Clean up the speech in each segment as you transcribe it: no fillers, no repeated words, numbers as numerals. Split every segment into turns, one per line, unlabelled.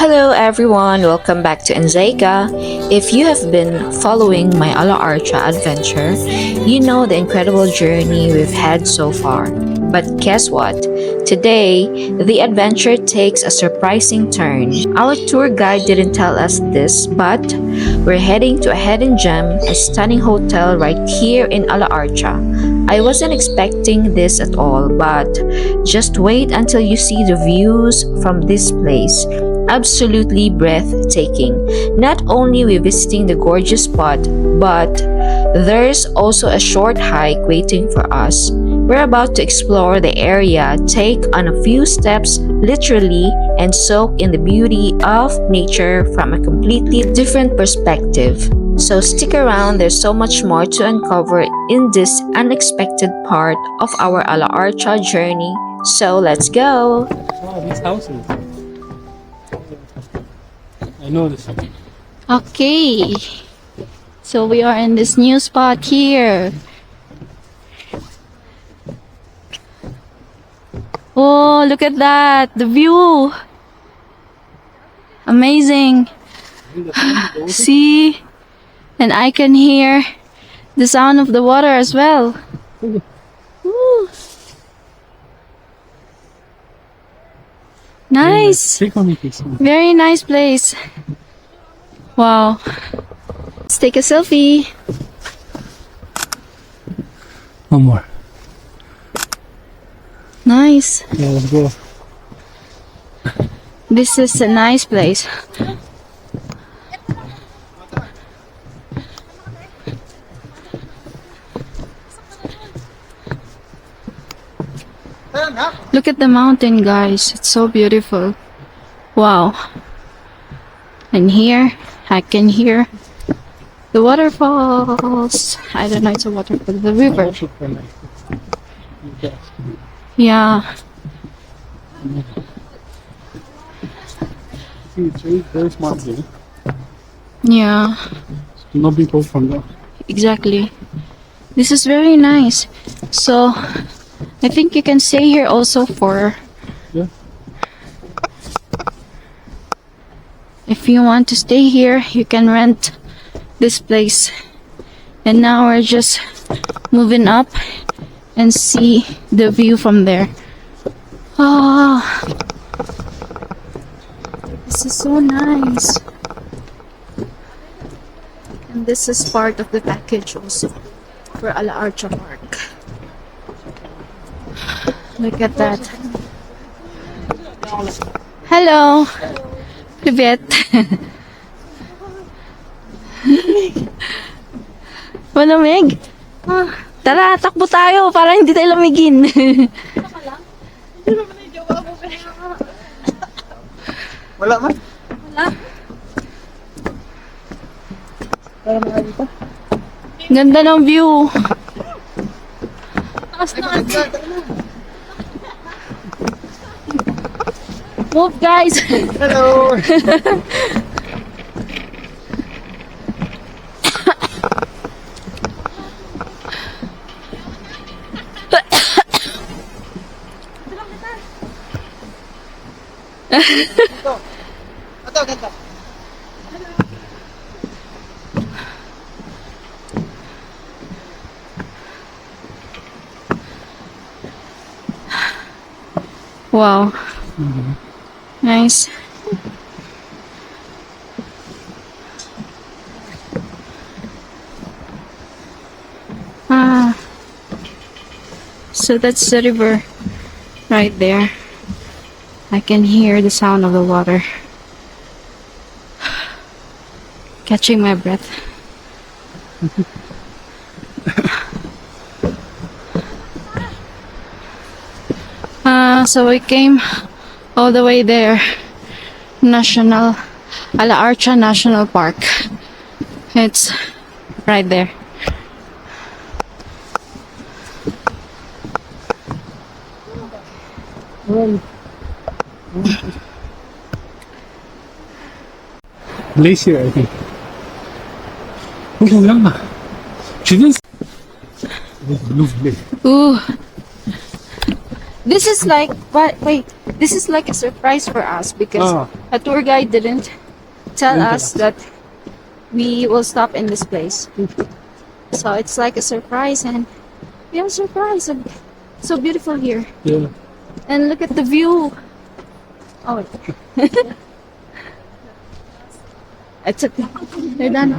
Hello everyone, welcome back to Enzeika. If you have been following my Ala Archa adventure, you know the incredible journey we've had so far. But guess what? Today, the adventure takes a surprising turn. Our tour guide didn't tell us this, but we're heading to a hidden gem, a stunning hotel right here in Ala Archa. I wasn't expecting this at all, but just wait until you see the views from this place. Absolutely breathtaking. Not only we visiting the gorgeous spot, but there's also a short hike waiting for us. We're about to explore the area, take on a few steps literally, and soak in the beauty of nature from a completely different perspective. So stick around, there's so much more to uncover in this unexpected part of our Ala Archa journey. So let's go!
Wow, these houses. I know this.
Okay, so we are in this new spot here. Oh, look at that, the view. Amazing. See, and I can hear the sound of the water as well. Ooh. Nice.
Take on me, please.
Very nice place. Wow. Let's take a selfie.
One more.
Nice.
Yeah, let's go.
This is a nice place. Look at the mountain, guys. It's so beautiful. Wow. And here, I can hear the waterfalls. I don't know, it's a waterfall, the river. Yeah.
See, it's very, very smart here.
Yeah.
Do not be pulled from there.
Exactly. This is very nice. So, I think you can stay here also for...
Yeah.
If you want to stay here, you can rent this place. And now we're just moving up and see the view from there. Oh, this is so nice. And this is part of the package also for Ala Archa Park. Look at that. Hello. Привет. Malamig. Tara, takbo tayo para hindi tayo lamigin.
Wala man.
Ganda ng view. Move, guys.
Hello.
Wow. Nice. Ah. So that's the river right there. I can hear the sound of the water. Catching my breath. So we came all the way there. Ala Archa National Park. It's right there.
Glacier, I think. Oh, yeah. She didn't. Blue.
Ooh. This is like, wait, this is like a surprise for us because A tour guide didn't tell us that we will stop in this place. So it's like a surprise, and we are surprised. So beautiful here.
Yeah.
And look at the view. Oh, it's okay. They're done.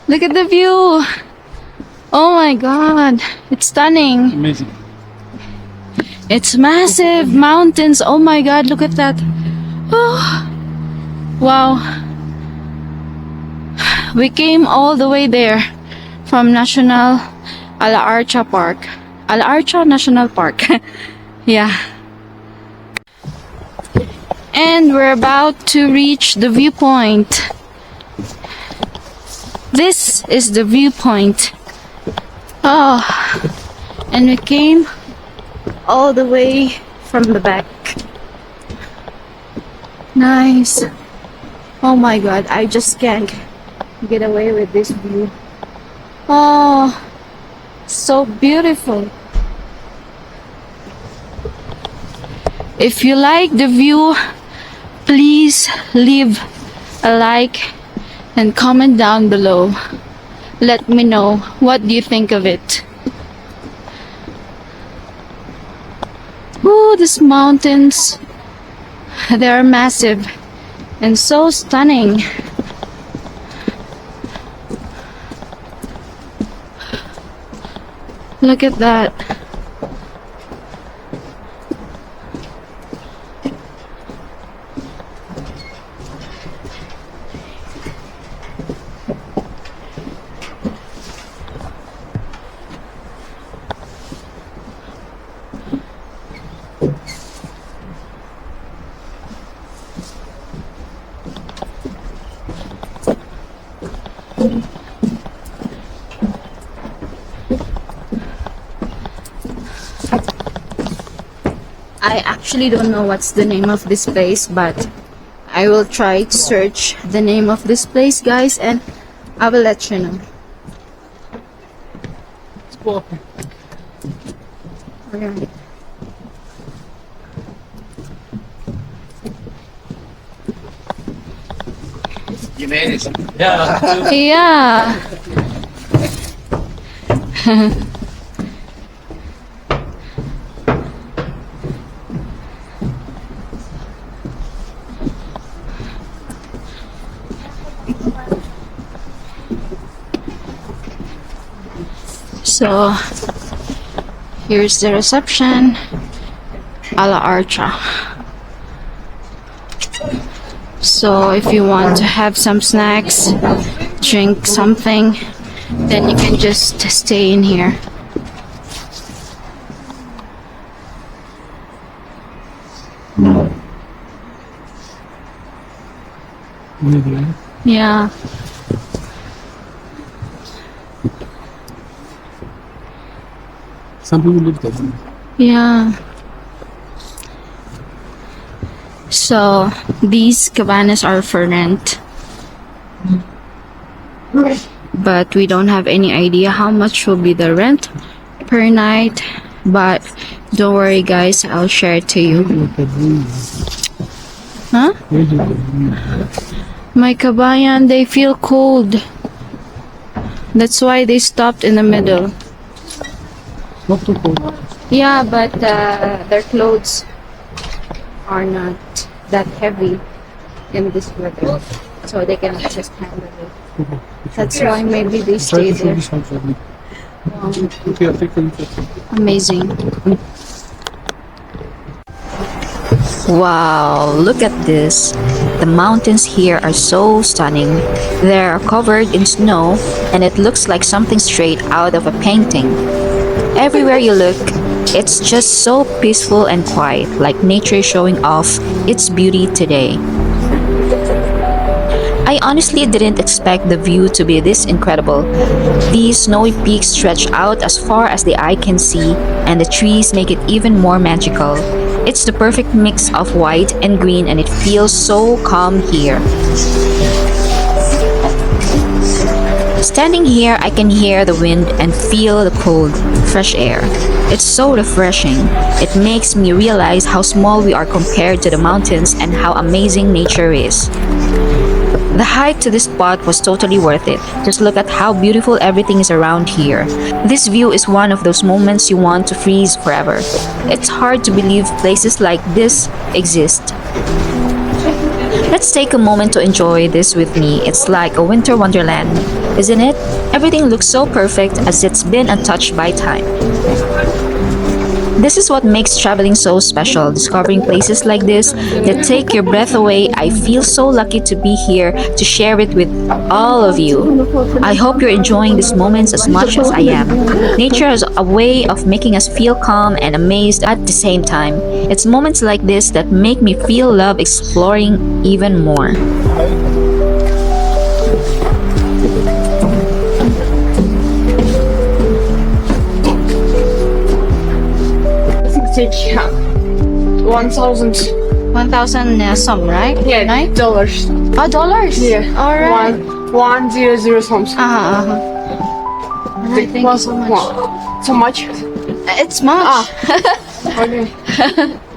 Look at the view. Oh my god, it's stunning.
Amazing.
It's massive mountains. Oh my god, look at that. Oh, wow. We came all the way there from National Ala-Archa Park. Ala-Archa National Park. Yeah. And we're about to reach the viewpoint. This is the viewpoint. Oh, and we came all the way from the back. Nice. Oh my god, I just can't get away with this view. Oh, so beautiful. If you like the view, please leave a like and comment down below. Let me know what do you think of it. Ooh, these mountains, they are massive and so stunning. Look at that. I actually don't know what's the name of this place, but I will try to search the name of this place, guys, and I will let you know. Alright.
You made it. Yeah.
Yeah. So here's the reception, Ala-Archa. So if you want to have some snacks, drink something, then you can just stay in here. Yeah.
Some people live there.
Yeah. So these cabanas are for rent, but we don't have any idea how much will be the rent per night. But don't worry, guys, I'll share it to you. Huh? My kabayan, they feel cold. That's why they stopped in the middle.
Not too cold.
Yeah, but their clothes are not that heavy in this weather, so they cannot just handle it. That's why maybe they stay there.
Okay, I'll take a look.
Amazing.
Wow, look at this. The mountains here are so stunning. They're covered in snow and it looks like something straight out of a painting. Everywhere you look, it's just so peaceful and quiet, like nature showing off its beauty today. I honestly didn't expect the view to be this incredible. These snowy peaks stretch out as far as the eye can see, and the trees make it even more magical. It's the perfect mix of white and green, and it feels so calm here. Standing here, I can hear the wind and feel the cold, fresh air. It's so refreshing. It makes me realize how small we are compared to the mountains and how amazing nature is. The hike to this spot was totally worth it. Just look at how beautiful everything is around here. This view is one of those moments you want to freeze forever. It's hard to believe places like this exist. Let's take a moment to enjoy this with me. It's like a winter wonderland, isn't it? Everything looks so perfect as it's been untouched by time. This is what makes traveling so special, discovering places like this that take your breath away. I feel so lucky to be here to share it with all of you. I hope you're enjoying these moments as much as I am. Nature has a way of making us feel calm and amazed at the same time. It's moments like this that make me feel love exploring even more.
Take 1,000.
1,000 some, right?
Yeah,
Right?
dollars.
Oh, dollars.
Yeah.
All right.
100 something.
Alright, thank you so much.
So much.
It's much.
Okay.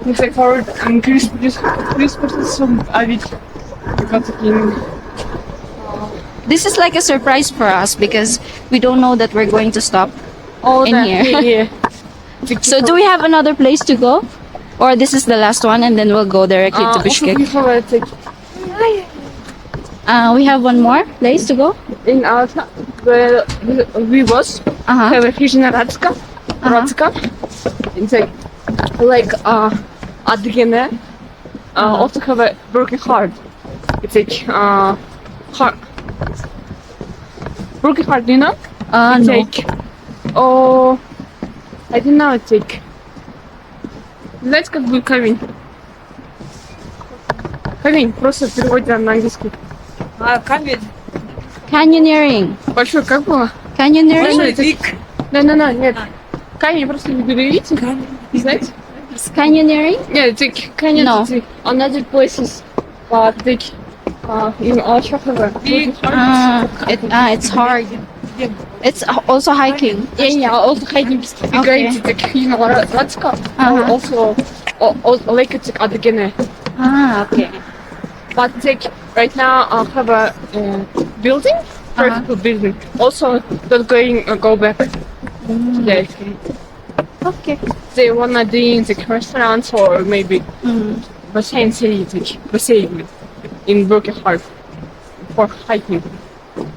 It's like for Christmas some
This is like a surprise for us because we don't know that we're going to stop
all
in
that.
here.
Yeah.
So do we have another place to go? Or this is the last one and then we'll go directly to
Also
Bishkek?
we have a take
We have one more place to go?
in our where we was
Uh-huh.
have a Hijna Radska. It's like Adgene. Also have a broken heart. It's like heart. Broken heart, do you know? It's
No.
like oh I don't know, it's like знаете, как будет камень? Камень, просто переводится на английский. Камень.
Canyoneering.
Большой, как было?
Canyoneering?
Да, нет. Камень просто не переведите. Знаете?
Canyoneering?
Нет, it's like canyon,
No.
it's like another places. But like in Alchakova.
It's hard. It's also hiking.
Yeah, also hiking. You
Okay.
guys, like, you know, Radska.
Uh-huh.
Also, like it's like Adgene.
Okay.
But like right now, I have a building, vertical building. Also, not go back today.
Okay.
They wanna do in the restaurants or maybe bassin city, like bassin in Broken Heart for hiking.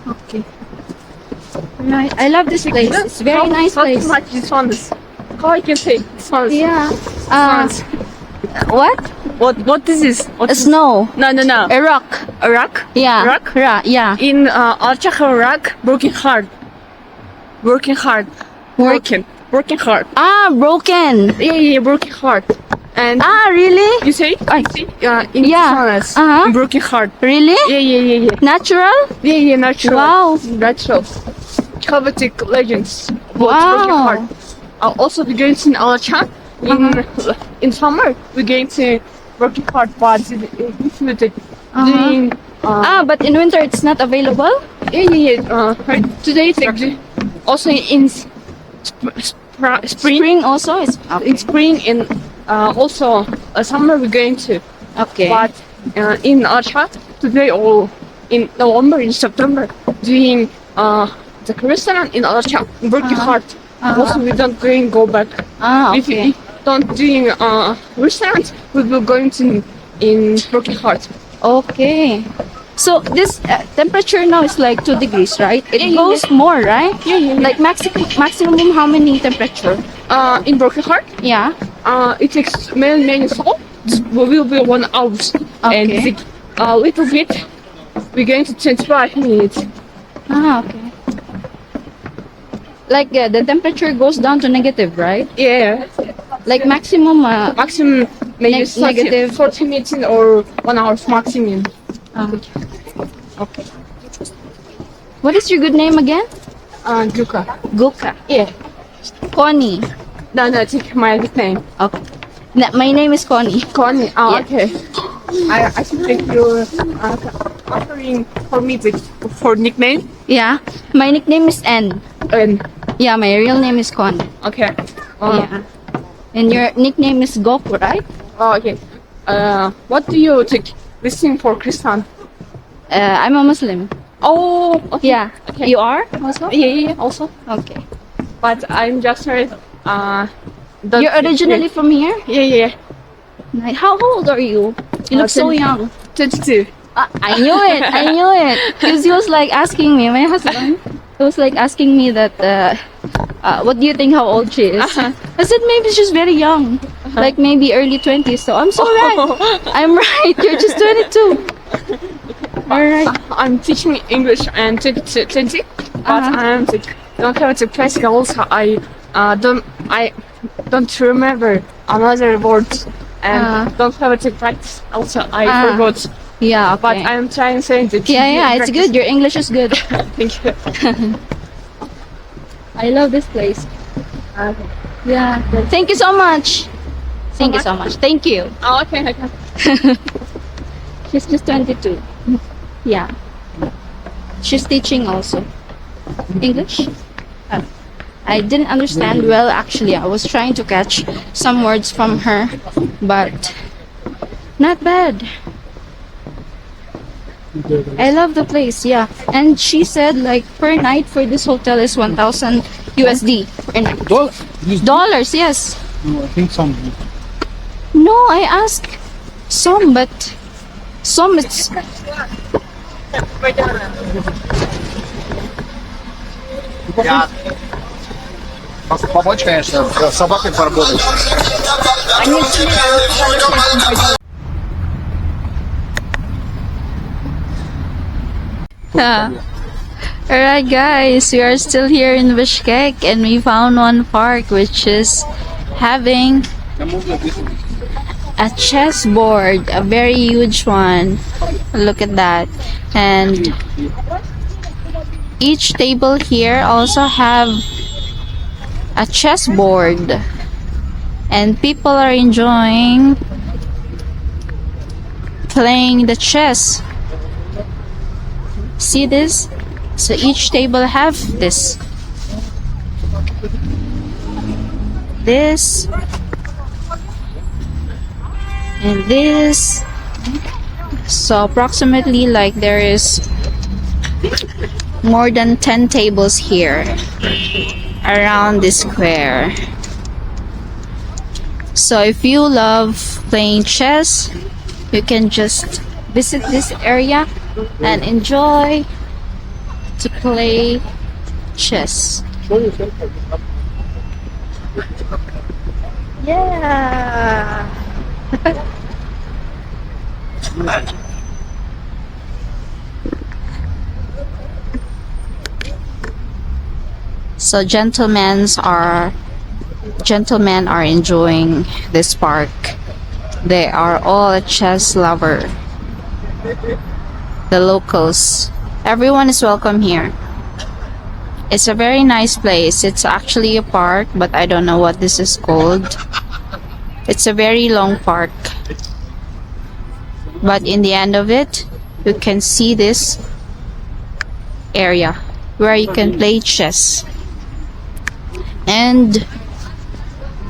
Okay. Right. I love this place. It's very nice
How
place.
much this one is? How I can say this one?
Yeah.
This
What?
What is this? What is
Snow.
No.
A rock.
A rock?
Yeah.
Rock?
Yeah.
In Alchakha rock, Broken Heart. Broken Heart. Broken heart.
Broken.
Yeah, broken heart. And
Really?
you say? I see. In
Yeah.
this
Uh-huh.
broken heart.
Really?
Yeah.
Natural?
Yeah, natural.
Wow.
Natural. Chaotic legends. about
Wow.
Broken heart. Also, we're going to Alacha. In summer, we're going to Broken Heart, but it's doing.
But in winter it's not available?
Yeah. Right. Today it's like also in spring.
Spring also? It's
In spring and also summer we're going to.
okay.
But in Archat today or in November, in September, doing the restaurant in Archat, Broken Heart. Also, we don't go back. If
Okay.
we don't doing restaurant, we will going to in Broken Heart.
Okay. So this temperature now is like 2 degrees, right? It
Yeah.
goes more, right?
Yeah.
Like maximum how many temperature?
In Broken Heart,
Yeah.
it takes many salt. Will be 1 hour, and
Okay.
it's a little bit. We're going to 25 minutes.
Okay. Like the temperature goes down to negative, right?
Yeah.
Like maximum.
Maximum maybe
Negative.
40 minutes or 1 hour maximum.
Okay. What is your good name again?
Luca.
Guka.
Yeah.
Connie.
No, take my nickname.
Okay. My name is Connie.
Connie. Oh,
Yeah.
okay. I should think you're offering for me for nickname.
Yeah. My nickname is N.
And
Yeah, my real name is Connie.
okay.
Yeah. And your nickname is Goku, right?
Oh, okay. What do you take this thing for Christian?
I'm a Muslim.
Oh, okay.
Yeah.
Okay.
You are also?
Yeah, also.
Okay.
But I'm just heard,
You're originally from here?
Yeah.
How old are you? You look so
20.
young.
22.
I knew it. I knew it. Because he was like asking me, my husband, he was like asking me that, what do you think how old she is? I said maybe she's very young, like maybe early 20s. So I'm so right. I'm right. You're just 22. All right.
I'm teaching English and 20, but I'm don't have to practical. Also, I don't remember another word and don't have to practice. Also, I forgot.
Yeah. Okay.
But I'm trying saying that.
Yeah. It's good. Your English is good.
Thank you.
I love this place. Yeah. Thank you so much. Thank you so much. Thank you.
Oh, okay.
She's just 22. Yeah. She's teaching also. English? I didn't understand well actually. I was trying to catch some words from her, but not bad. I love the place, yeah. And she said like per night for this hotel is 1,000 USD per night. Dollars, yes.
No, I think some.
No, I asked some, but some it's
Помочь, конечно, с собакой поработать.
Alright guys, we are still here in Bishkek and we found one park which is having a chessboard, a very huge one. Look at that. And each table here also have a chessboard. And people are enjoying playing the chess. See this? So each table have this. This. And this. So approximately like there is more than 10 tables here around this square. So if you love playing chess, you can just visit this area and enjoy to play chess. Yeah. So gentlemen are enjoying this park. They are all a chess lover. The locals, everyone is welcome here. It's a very nice place. It's actually a park, but I don't know what this is called. It's a very long park, but in the end of it you can see this area where you can play chess. And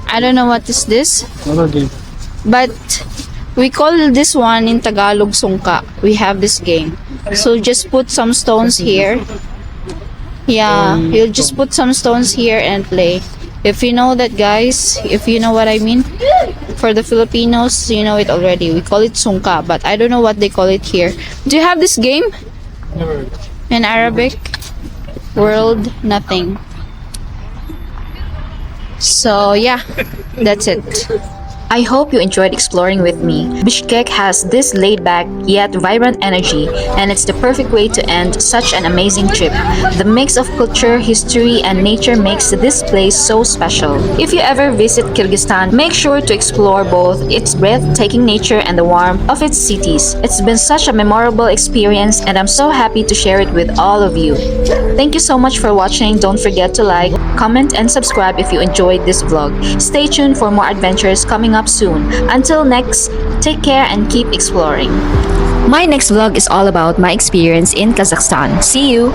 I don't know what is this,
Another game.
but we call this one in Tagalog sungka. We have this game. So just put some stones here. Yeah, you'll just put some stones here and play. If you know that, guys, if you know what I mean, for the Filipinos, you know it already. We call it sungka, but I don't know what they call it here. Do you have this game
Never.
in Arabic? World, nothing. So yeah, that's it.
I hope you enjoyed exploring with me. Bishkek has this laid-back yet vibrant energy, and it's the perfect way to end such an amazing trip. The mix of culture, history, and nature makes this place so special. If you ever visit Kyrgyzstan, make sure to explore both its breathtaking nature and the warmth of its cities. It's been such a memorable experience, and I'm so happy to share it with all of you. Thank you so much for watching. Don't forget to like, comment, and subscribe if you enjoyed this vlog. Stay tuned for more adventures coming up soon. Until next, take care and keep exploring. My next vlog is all about my experience in Kazakhstan. See you!